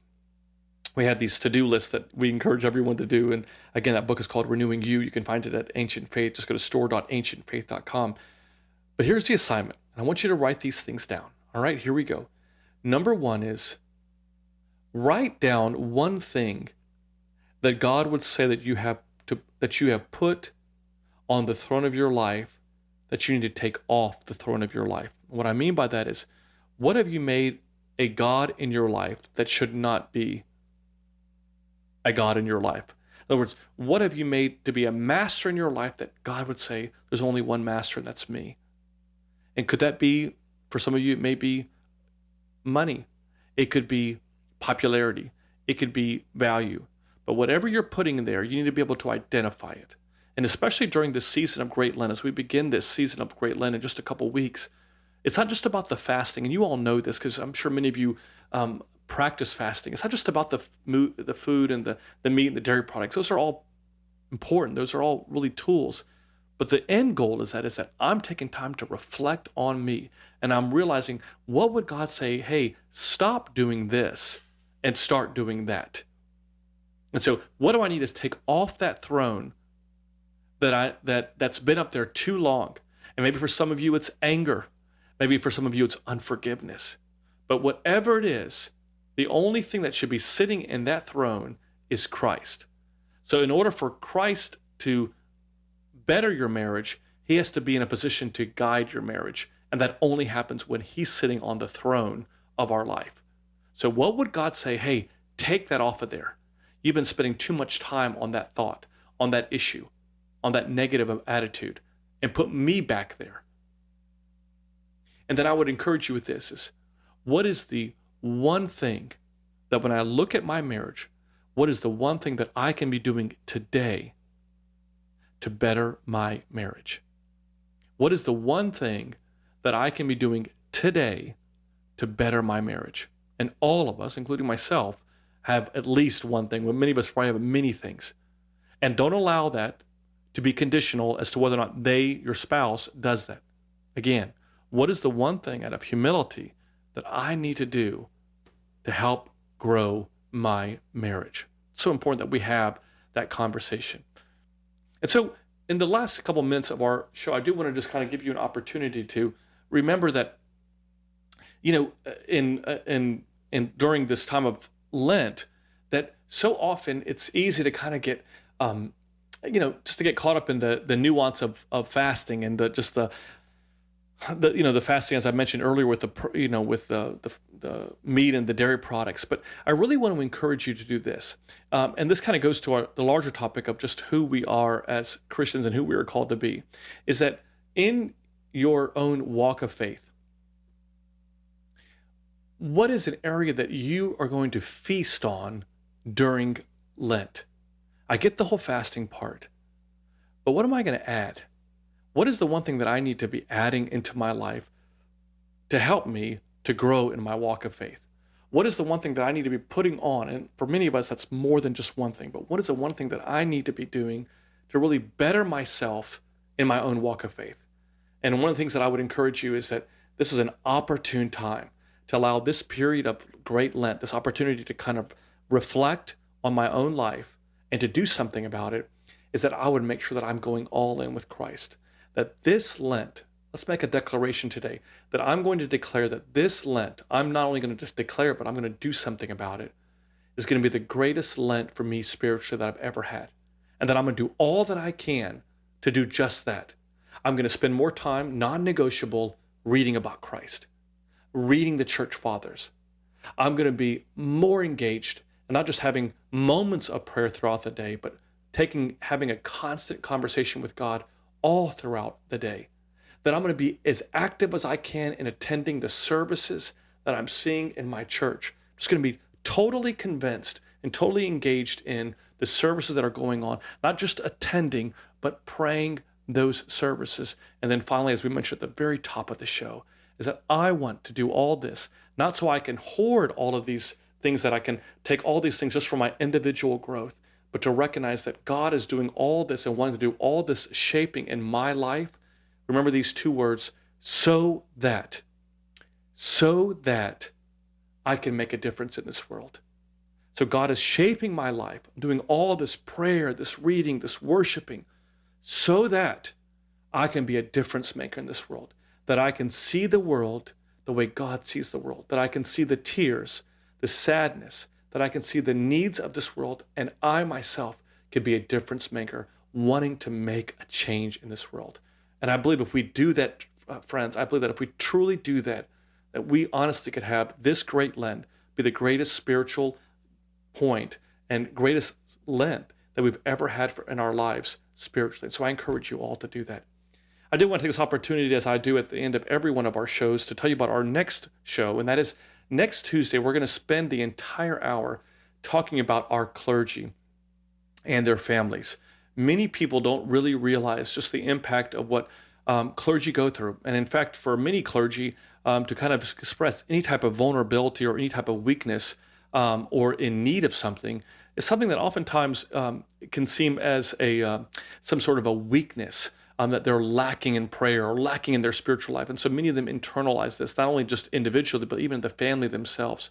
we have these to-do lists that we encourage everyone to do. And again, that book is called Renewing You. You can find it at Ancient Faith. Just go to store.ancientfaith.com. But here's the assignment. And I want you to write these things down. All right, here we go. Number one is write down one thing that God would say that you have put on the throne of your life that you need to take off the throne of your life. What I mean by that is, what have you made a God in your life that should not be a God in your life? In other words, what have you made to be a master in your life that God would say, there's only one master and that's me? And could that be, for some of you, it may be money. It could be popularity. It could be value. But whatever you're putting in there, you need to be able to identify it. And especially during this season of Great Lent, as we begin this season of Great Lent in just a couple weeks, it's not just about the fasting. And you all know this because I'm sure many of you practice fasting. It's not just about the food and the meat and the dairy products. Those are all important. Those are all really tools. But the end goal is that I'm taking time to reflect on me. And I'm realizing, what would God say? Hey, stop doing this and start doing that. And so what do I need is take off that throne that's been up there too long. And maybe for some of you, it's anger. Maybe for some of you, it's unforgiveness. But whatever it is, the only thing that should be sitting in that throne is Christ. So in order for Christ to better your marriage, he has to be in a position to guide your marriage. And that only happens when he's sitting on the throne of our life. So what would God say? Hey, take that off of there. You've been spending too much time on that thought, on that issue, on that negative attitude, and put me back there. And then I would encourage you with this is, what is the one thing that when I look at my marriage, what is the one thing that I can be doing today to better my marriage? What is the one thing that I can be doing today to better my marriage? And all of us, including myself, have at least one thing. Well, many of us probably have many things. And don't allow that to be conditional as to whether or not your spouse, does that. Again, what is the one thing out of humility that I need to do to help grow my marriage? It's so important that we have that conversation. And so in the last couple minutes of our show, I do want to just kind of give you an opportunity to remember that, in during this time of Lent, that so often it's easy to kind of get, just to get caught up in the nuance of fasting and just the fasting, as I mentioned earlier, with the meat and the dairy products. But I really want to encourage you to do this, and this kind of goes to the larger topic of just who we are as Christians and who we are called to be. Is that in your own walk of faith, what is an area that you are going to feast on during Lent? I get the whole fasting part, but what am I going to add? What is the one thing that I need to be adding into my life to help me to grow in my walk of faith? What is the one thing that I need to be putting on? And for many of us, that's more than just one thing, but what is the one thing that I need to be doing to really better myself in my own walk of faith? And one of the things that I would encourage you is that this is an opportune time to allow this period of great Lent, this opportunity to kind of reflect on my own life and to do something about it, is that I would make sure that I'm going all in with Christ. That this Lent, let's make a declaration today, that I'm going to declare that this Lent, I'm not only going to just declare it, but I'm going to do something about it, is going to be the greatest Lent for me spiritually that I've ever had. And that I'm going to do all that I can to do just that. I'm going to spend more time, non-negotiable, reading about Christ, reading the church fathers. I'm going to be more engaged and not just having moments of prayer throughout the day, but having a constant conversation with God all throughout the day. That I'm going to be as active as I can in attending the services that I'm seeing in my church. I'm just going to be totally convinced and totally engaged in the services that are going on, not just attending, but praying those services. And then finally, as we mentioned at the very top of the show, is that I want to do all this, not so I can hoard all of these things, that I can take all these things just for my individual growth, but to recognize that God is doing all this and wanting to do all this shaping in my life. Remember these two words, so that I can make a difference in this world. So God is shaping my life, doing all this prayer, this reading, this worshiping, so that I can be a difference maker in this world, that I can see the world the way God sees the world, that I can see the tears, the sadness, that I can see the needs of this world, and I myself could be a difference maker, wanting to make a change in this world. And I believe if we do that, friends, I believe that if we truly do that, that we honestly could have this great Lent be the greatest spiritual point and greatest Lent that we've ever had in our lives spiritually. So I encourage you all to do that. I do want to take this opportunity, as I do at the end of every one of our shows, to tell you about our next show, and that is next Tuesday. We're going to spend the entire hour talking about our clergy and their families. Many people don't really realize just the impact of what clergy go through. And in fact, for many clergy, to kind of express any type of vulnerability or any type of weakness or in need of something is something that oftentimes can seem as some sort of a weakness. That they're lacking in prayer or lacking in their spiritual life. And so many of them internalize this, not only just individually, but even the family themselves.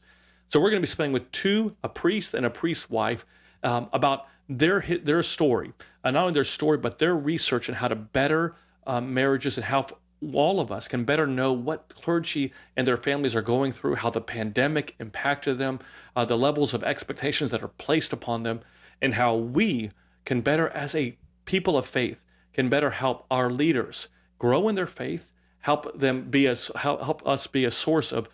So we're going to be spending with a priest and a priest's wife, about their story, not only their story, but their research on how to better marriages and how all of us can better know what clergy and their families are going through, how the pandemic impacted them, the levels of expectations that are placed upon them, and how we can better, as a people of faith, can better help our leaders grow in their faith, help us be a source of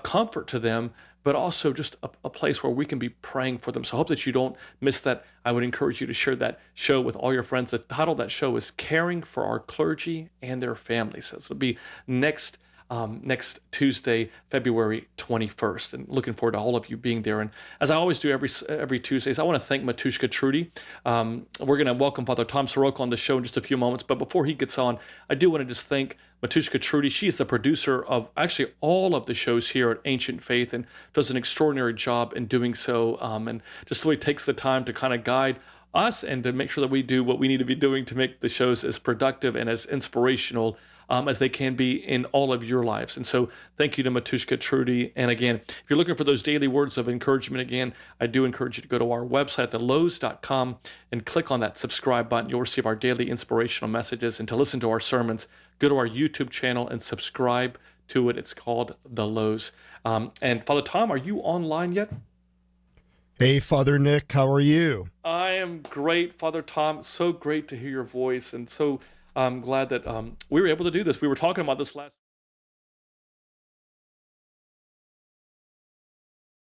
comfort to them, but also just a place where we can be praying for them. So I hope that you don't miss that. I would encourage you to share that show with all your friends. The title of that show is Caring for Our Clergy and Their Families. So it'll be next next Tuesday, February 21st. And looking forward to all of you being there. And as I always do every Tuesdays, I want to thank Matushka Trudy. We're going to welcome Father Tom Soroka on the show in just a few moments. But before he gets on, I do want to just thank Matushka Trudy. She is the producer of actually all of the shows here at Ancient Faith and does an extraordinary job in doing so, and just really takes the time to kind of guide us and to make sure that we do what we need to be doing to make the shows as productive and as inspirational as they can be in all of your lives. And so thank you to Matushka Trudy. And again, if you're looking for those daily words of encouragement, again, I do encourage you to go to our website, thelouhs.com, and click on that subscribe button. You'll receive our daily inspirational messages. And to listen to our sermons, go to our YouTube channel and subscribe to it. It's called The Louhs. And Father Tom, are you online yet? Hey, Father Nick, how are you? I am great, Father Tom. So great to hear your voice, and so I'm glad that we were able to do this. We were talking about this last